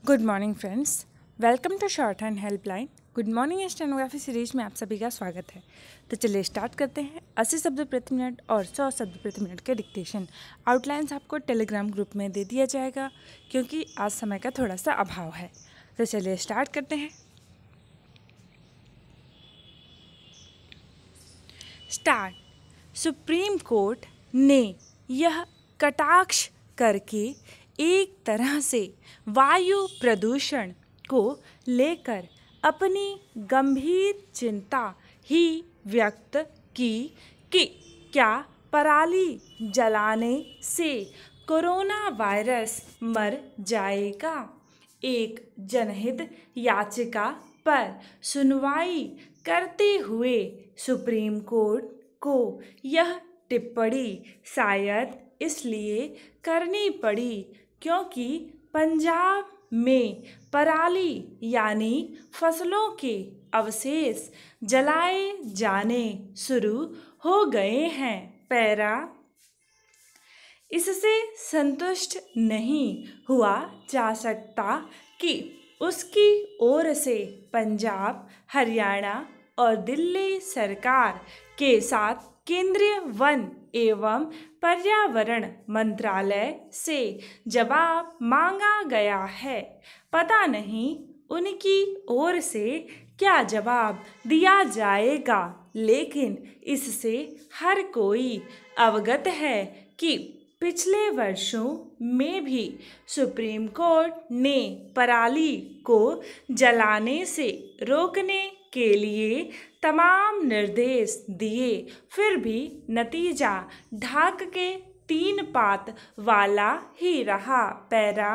Good morning friends. Welcome to shorthand helpline. Good morning stenography series में आप सभी का स्वागत है। तो चलिए स्टार्ट करते हैं। 80 शब्द प्रति मिनट और 100 शब्द प्रति मिनट के डिक्टेशन आउटलाइंस आपको टेलीग्राम ग्रुप में दे दिया जाएगा क्योंकि आज समय का थोड़ा सा अभाव है। तो चलिए स्टार्ट करते हैं। स्टार्ट। सुप्रीम कोर्ट ने यह कटाक्ष करके एक तरह से वायु प्रदूषण को लेकर अपनी गंभीर चिंता ही व्यक्त की कि क्या पराली जलाने से कोरोना वायरस मर जाएगा। एक जनहित याचिका पर सुनवाई करते हुए सुप्रीम कोर्ट को यह टिप्पणी शायद इसलिए करनी पड़ी क्योंकि पंजाब में पराली यानी फसलों के अवशेष जलाए जाने शुरू हो गए हैं। पैरा। इससे संतुष्ट नहीं हुआ जा सकता कि उसकी ओर से पंजाब, हरियाणा और दिल्ली सरकार के साथ केंद्रीय वन एवं पर्यावरण मंत्रालय से जवाब मांगा गया है। पता नहीं उनकी ओर से क्या जवाब दिया जाएगा, लेकिन इससे हर कोई अवगत है कि पिछले वर्षों में भी सुप्रीम कोर्ट ने पराली को जलाने से रोकने के लिए तमाम निर्देश दिए, फिर भी नतीजा ढाक के 3 पात वाला ही रहा। पैरा।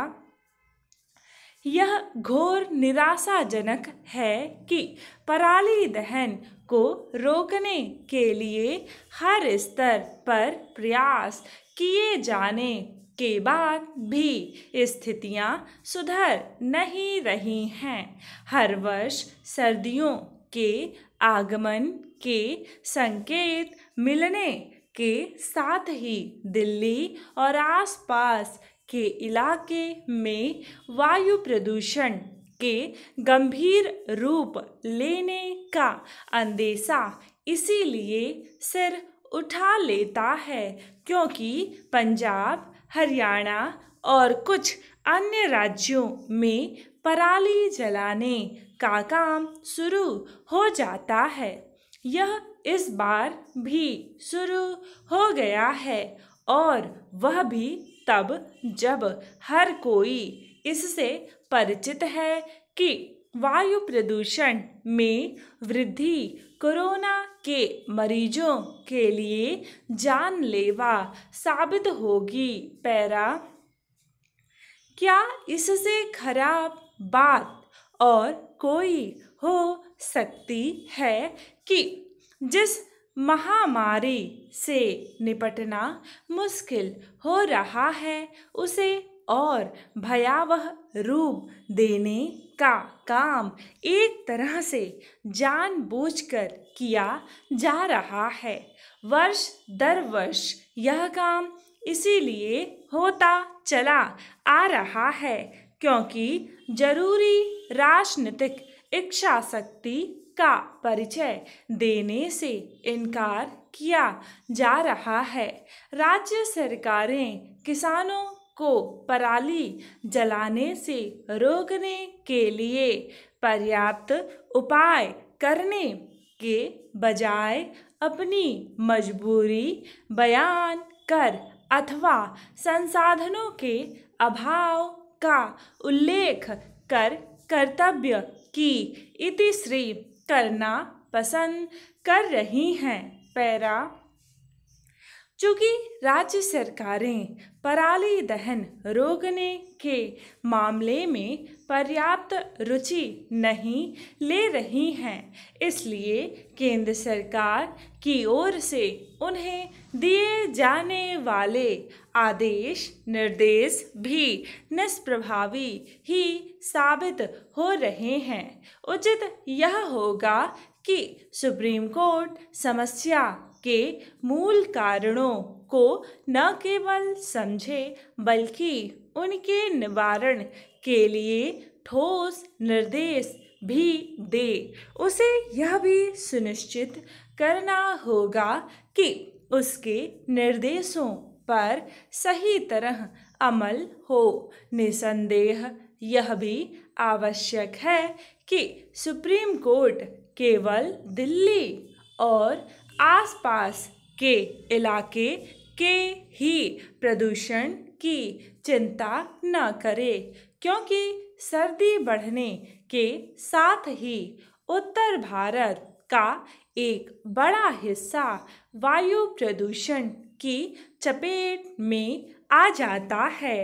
यह घोर निराशाजनक है कि पराली दहन को रोकने के लिए हर स्तर पर प्रयास किए जाने के बाद भी स्थितियां सुधर नहीं रही हैं। हर वर्ष सर्दियों के आगमन के संकेत मिलने के साथ ही दिल्ली और आसपास के इलाके में वायु प्रदूषण के गंभीर रूप लेने का अंदेशा इसीलिए सिर उठा लेता है क्योंकि पंजाब, हरियाणा और कुछ अन्य राज्यों में पराली जलाने का काम शुरू हो जाता है। यह इस बार भी शुरू हो गया है और वह भी तब जब हर कोई इससे परिचित है कि वायु प्रदूषण में वृद्धि कोरोना के मरीजों के लिए जानलेवा साबित होगी। पैरा। क्या इससे खराब बात और कोई हो सकती है कि जिस महामारी से निपटना मुश्किल हो रहा है उसे और भयावह रूप देने का काम एक तरह से जानबूझकर किया जा रहा है। वर्ष दर वर्ष यह काम इसीलिए होता चला आ रहा है क्योंकि जरूरी राजनीतिक इच्छा शक्ति का परिचय देने से इनकार किया जा रहा है। राज्य सरकारें किसानों को पराली जलाने से रोकने के लिए पर्याप्त उपाय करने के बजाय अपनी मजबूरी बयान कर अथवा संसाधनों के अभाव का उल्लेख कर कर्तव्य की इतिश्री करना पसंद कर रही हैं। पैरा। चूँकि राज्य सरकारें पराली दहन रोकने के मामले में पर्याप्त रुचि नहीं ले रही हैं, इसलिए केंद्र सार की ओर से उन्हें दिए जाने वाले आदेश निर्देश भी निष्प्रभावी ही साबित हो रहे हैं। उचित यह होगा कि सुप्रीम कोर्ट समस्या के मूल कारणों को न केवल समझे बल्कि उनके निवारण के लिए ठोस निर्देश भी दे। उसे यह भी सुनिश्चित करना होगा कि उसके निर्देशों पर सही तरह अमल हो। निसंदेह यह भी आवश्यक है कि सुप्रीम कोर्ट केवल दिल्ली और आसपास के इलाके के ही प्रदूषण की चिंता न करे, क्योंकि सर्दी बढ़ने के साथ ही उत्तर भारत का एक बड़ा हिस्सा वायु प्रदूषण की चपेट में आ जाता है।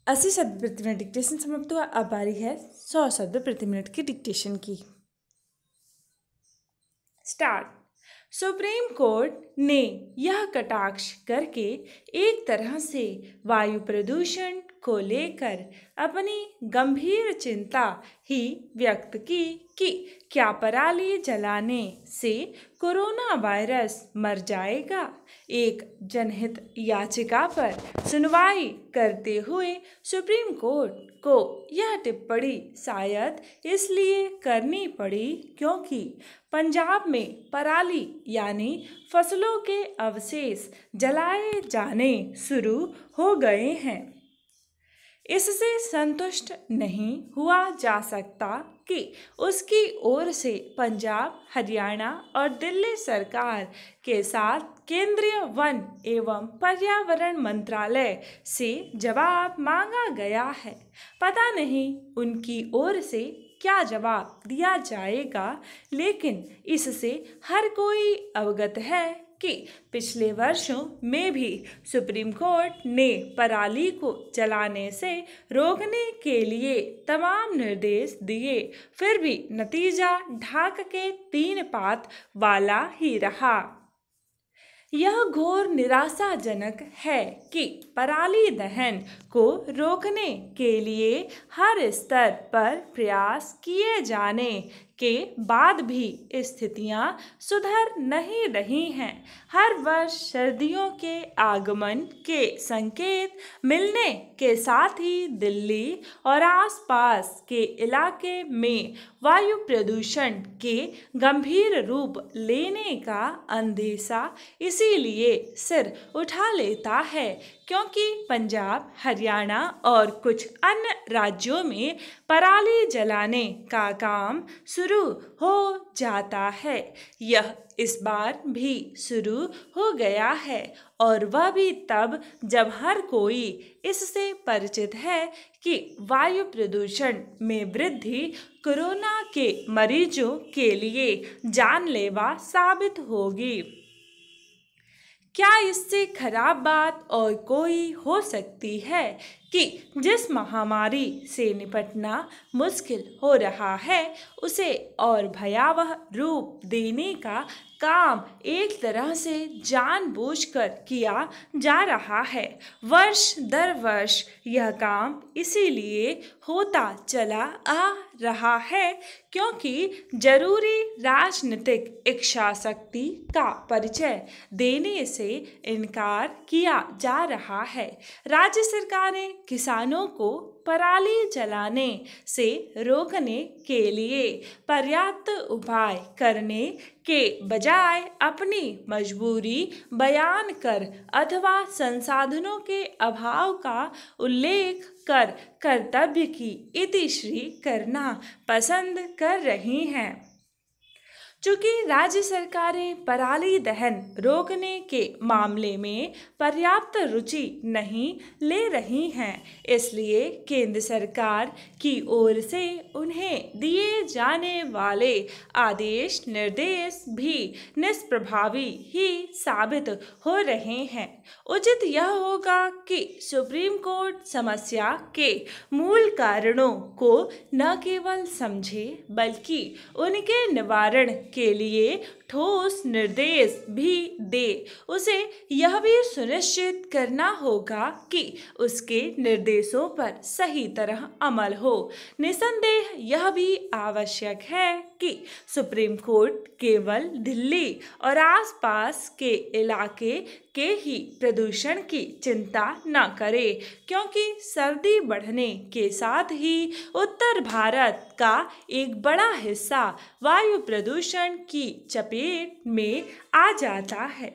80 शब्द प्रति मिनट डिक्टेशन समाप्त हुआ। अब बारी है 100 शब्द प्रति मिनट की डिक्टेशन की। स्टार्ट। सुप्रीम कोर्ट ने यह कटाक्ष करके एक तरह से वायु प्रदूषण को लेकर अपनी गंभीर चिंता ही व्यक्त की कि क्या पराली जलाने से कोरोना वायरस मर जाएगा। एक जनहित याचिका पर सुनवाई करते हुए सुप्रीम कोर्ट को यह टिप्पणी शायद इसलिए करनी पड़ी क्योंकि पंजाब में पराली यानी फसलों के अवशेष जलाए जाने शुरू हो गए हैं। इससे संतुष्ट नहीं हुआ जा सकता कि उसकी ओर से पंजाब, हरियाणा और दिल्ली सरकार के साथ केंद्रीय वन एवं पर्यावरण मंत्रालय से जवाब मांगा गया है। पता नहीं उनकी ओर से क्या जवाब दिया जाएगा, लेकिन इससे हर कोई अवगत है कि पिछले वर्षों में भी सुप्रीम कोर्ट ने पराली को जलाने से रोकने के लिए तमाम निर्देश दिए, फिर भी नतीजा ढाक के 3 पात वाला ही रहा। यह घोर निराशाजनक है कि पराली दहन को रोकने के लिए हर स्तर पर प्रयास किए जाने के बाद भी स्थितियां सुधर नहीं रही हैं। हर वर्ष सर्दियों के आगमन के संकेत मिलने के साथ ही दिल्ली और आसपास के इलाके में वायु प्रदूषण के गंभीर रूप लेने का अंदेशा इसीलिए सिर उठा लेता है क्योंकि पंजाब, हरियाणा और कुछ अन्य राज्यों में पराली जलाने का काम शुरू हो जाता है। यह इस बार भी शुरू हो गया है और वह भी तब जब हर कोई इससे परिचित है कि वायु प्रदूषण में वृद्धि कोरोना के मरीजों के लिए जानलेवा साबित होगी। क्या इससे खराब बात और कोई हो सकती है कि जिस महामारी से निपटना मुश्किल हो रहा है उसे और भयावह रूप देने का काम एक तरह से जानबूझकर किया जा रहा है। वर्ष दर वर्ष यह काम इसीलिए होता चला आ रहा है क्योंकि जरूरी राजनीतिक इच्छाशक्ति का परिचय देने से इनकार किया जा रहा है। राज्य सरकारें किसानों को पराली जलाने से रोकने के लिए पर्याप्त उपाय करने के बजाय अपनी मजबूरी बयान कर अथवा संसाधनों के अभाव का उल्लेख कर कर्तव्य की इतिश्री करना पसंद कर रही हैं। चूँकि राज्य सरकारें पराली दहन रोकने के मामले में पर्याप्त रुचि नहीं ले रही हैं, इसलिए केंद्र सरकार की ओर से उन्हें दिए जाने वाले आदेश निर्देश भी निष्प्रभावी ही साबित हो रहे हैं। उचित यह होगा कि सुप्रीम कोर्ट समस्या के मूल कारणों को न केवल समझे बल्कि उनके निवारण के लिए ठोस निर्देश भी दे। उसे यह भी सुनिश्चित करना होगा कि उसके निर्देशों पर सही तरह अमल हो। निसंदेह यह भी आवश्यक है कि सुप्रीम कोर्ट केवल दिल्ली और आसपास के इलाके के ही प्रदूषण की चिंता न करे, क्योंकि सर्दी बढ़ने के साथ ही उत्तर भारत का एक बड़ा हिस्सा वायु प्रदूषण की चपेट में आ जाता है।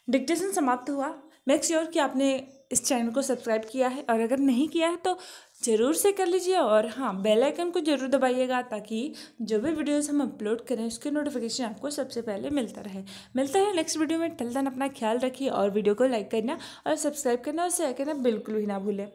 डिक्टेशन समाप्त हुआ। मेक श्योर कि आपने इस चैनल को सब्सक्राइब किया है, और अगर नहीं किया है तो ज़रूर से कर लीजिए। और हाँ, बेल आइकन को ज़रूर दबाइएगा ताकि जो भी वीडियोस हम अपलोड करें उसके नोटिफिकेशन आपको सबसे पहले मिलता रहे। मिलता है नेक्स्ट वीडियो में। टिल देन अपना ख्याल रखिए और वीडियो को लाइक करना और सब्सक्राइब करना और शेयर करना बिल्कुल भी ना भूलें।